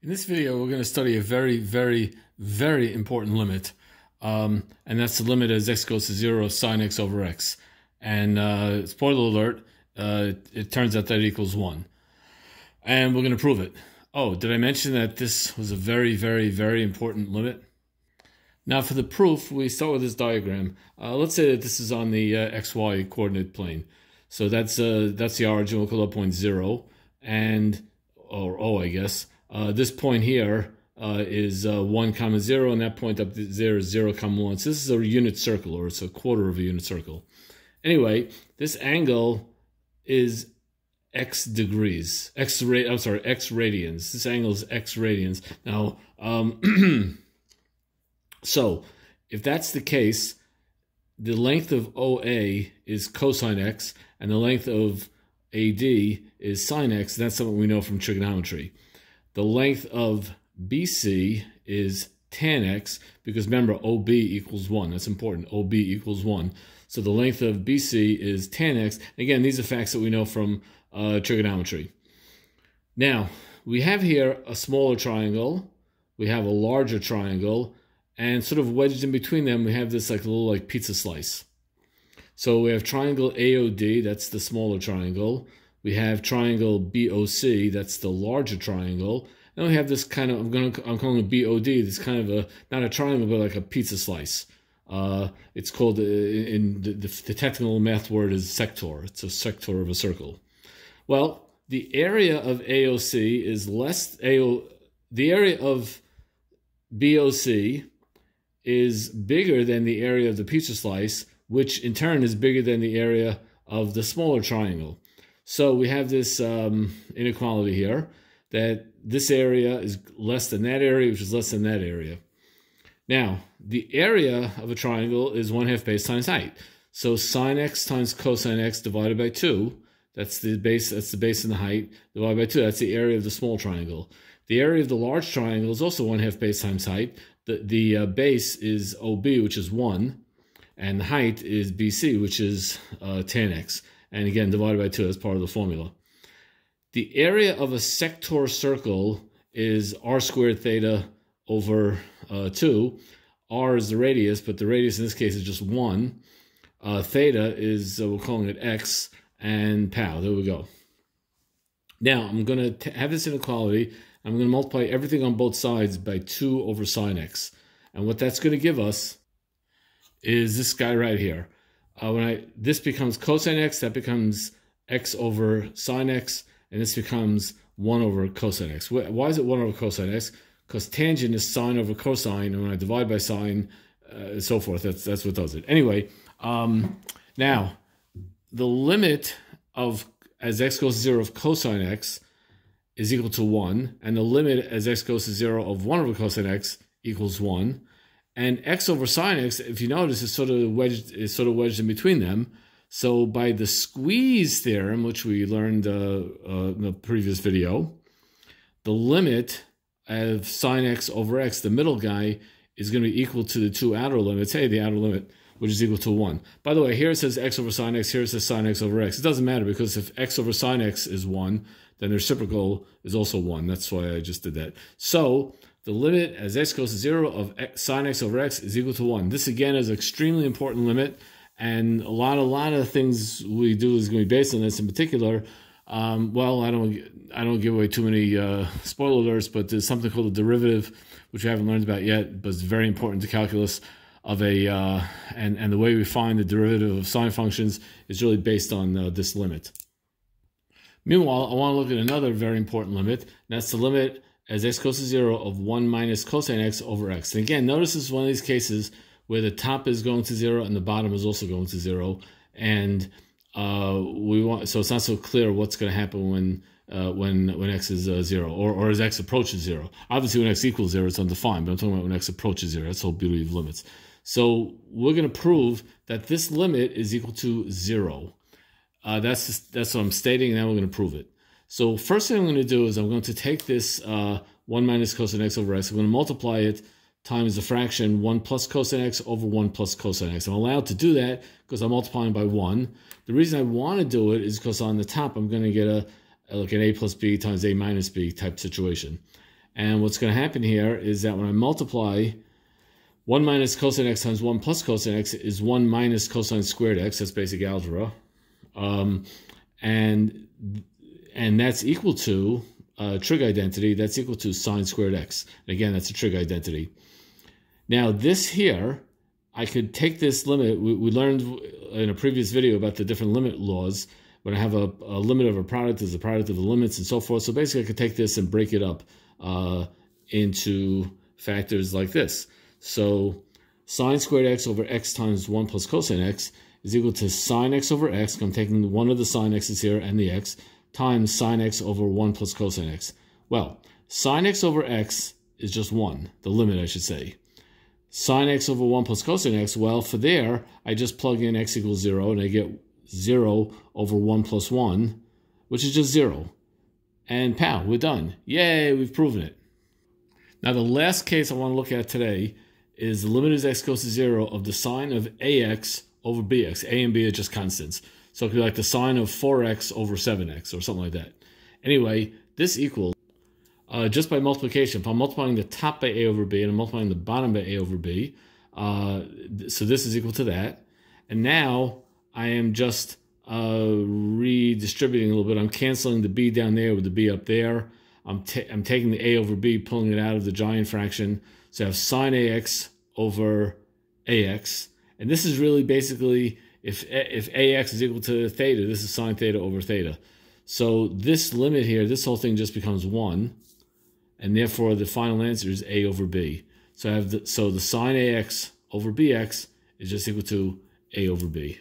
In this video, we're going to study a very important limit, and that's the limit as x goes to 0 of sine x over x. And spoiler alert, it turns out that it equals 1. And we're going to prove it. Oh, did I mention that this was a very important limit? Now for the proof, we start with this diagram. Let's say that this is on the xy coordinate plane. So that's the origin. We'll call that point 0, or O, I guess. This point here is 1 comma 0, and that point up there is 0 comma 1. So this is a unit circle, or it's a quarter of a unit circle. Anyway, this angle is x degrees, x radians. This angle is x radians. Now, so if that's the case, the length of OA is cosine x, and the length of AD is sine x. That's something we know from trigonometry. The length of BC is tan x, because remember, OB equals 1. That's important. OB equals 1. So the length of BC is tan x. Again, these are facts that we know from trigonometry. Now, we have here a smaller triangle. We have a larger triangle. And sort of wedged in between them, we have this little pizza slice. So we have triangle AOD, that's the smaller triangle. We have triangle BOC, that's the larger triangle. And we have this kind of, I'm calling it BOD, this kind of not a triangle, but like a pizza slice. It's called, in the technical math word is sector. It's a sector of a circle. Well, the area of AOC is the area of BOC is bigger than the area of the pizza slice, which in turn is bigger than the area of the smaller triangle. So we have this inequality here, that this area is less than that area, which is less than that area. Now, the area of a triangle is 1/2 base times height. So sine x times cosine x divided by 2, that's the base and the height, divided by 2, that's the area of the small triangle. The area of the large triangle is also 1/2 base times height. The base is OB, which is 1, and the height is BC, which is tan x. And again, divided by 2, that's part of the formula. The area of a sector circle is r squared theta over 2. R is the radius, but the radius in this case is just 1. Theta is, we're calling it x, and pow, there we go. Now, I'm going to have this inequality. I'm going to multiply everything on both sides by 2 over sine x. And what that's going to give us is this guy right here. This becomes cosine x, that becomes x over sine x, and this becomes 1 over cosine x. Why is it 1 over cosine x? Because tangent is sine over cosine, and when I divide by sine, and so forth, that's what does it. Anyway, now, the limit of, as x goes to 0 of cosine x, is equal to 1, and the limit as x goes to 0 of 1 over cosine x equals 1, and x over sine x, if you notice, is sort of wedged in between them. So by the squeeze theorem, which we learned in the previous video, the limit of sine x over x, the middle guy, is going to be equal to the two outer limits. Hey, the outer limit, which is equal to 1. By the way, here it says x over sine x, here it says sine x over x. It doesn't matter, because if x over sine x is 1, then the reciprocal is also 1. That's why I just did that. So the limit as x goes to 0 of sine x over x is equal to 1. This, again, is an extremely important limit, and a lot of things we do is going to be based on this. In particular, well, I don't give away too many spoiler alerts, but there's something called the derivative, which we haven't learned about yet, but it's very important to calculus of and the way we find the derivative of sine functions is really based on this limit. Meanwhile, I want to look at another very important limit, and that's the limit as x goes to 0 of 1 minus cosine x over x. And again, notice this is one of these cases where the top is going to 0 and the bottom is also going to 0, and so it's not so clear what's going to happen when x is 0, or as x approaches 0. Obviously, when x equals 0, it's undefined, but I'm talking about when x approaches 0. That's the whole beauty of limits. So we're going to prove that this limit is equal to 0. That's what I'm stating, and now we're going to prove it. So first thing I'm going to do is I'm going to take this 1 minus cosine x over x. I'm going to multiply it times the fraction 1 plus cosine x over 1 plus cosine x. I'm allowed to do that because I'm multiplying by 1. The reason I want to do it is because on the top I'm going to get like an a plus b times a minus b type situation. And what's going to happen here is that when I multiply 1 minus cosine x times 1 plus cosine x is 1 minus cosine squared x. That's basic algebra. And that's equal to trig identity. That's equal to sine squared x. And again, that's a trig identity. Now this here, I could take this limit. We learned in a previous video about the different limit laws. When I have a limit of a product is the product of the limits and so forth. So basically I could take this and break it up into factors like this. So sine squared x over x times 1 plus cosine x is equal to sine x over x. I'm taking one of the sine x's here and the x times sine x over 1 plus cosine x. Well, sine x over x is just 1, the limit I should say. Sine x over 1 plus cosine x, well, for there, I just plug in x equals 0, and I get 0 over 1 plus 1, which is just 0. And pow, we're done. Yay, we've proven it. Now, the last case I want to look at today is the limit as x goes to 0 of the sine of ax over bx. A and b are just constants. So it could be like the sine of 4x over 7x or something like that. Anyway, this equals, just by multiplication, if I'm multiplying the top by a over b and I'm multiplying the bottom by a over b, so this is equal to that. And now I am just redistributing a little bit. I'm canceling the b down there with the b up there. I'm taking the a over b, pulling it out of the giant fraction. So I have sine ax over ax. And this is really basically, if ax is equal to theta, this is sine theta over theta. So this limit here, this whole thing just becomes 1. And therefore, the final answer is a over b. So I have the sine ax over bx is just equal to a over b.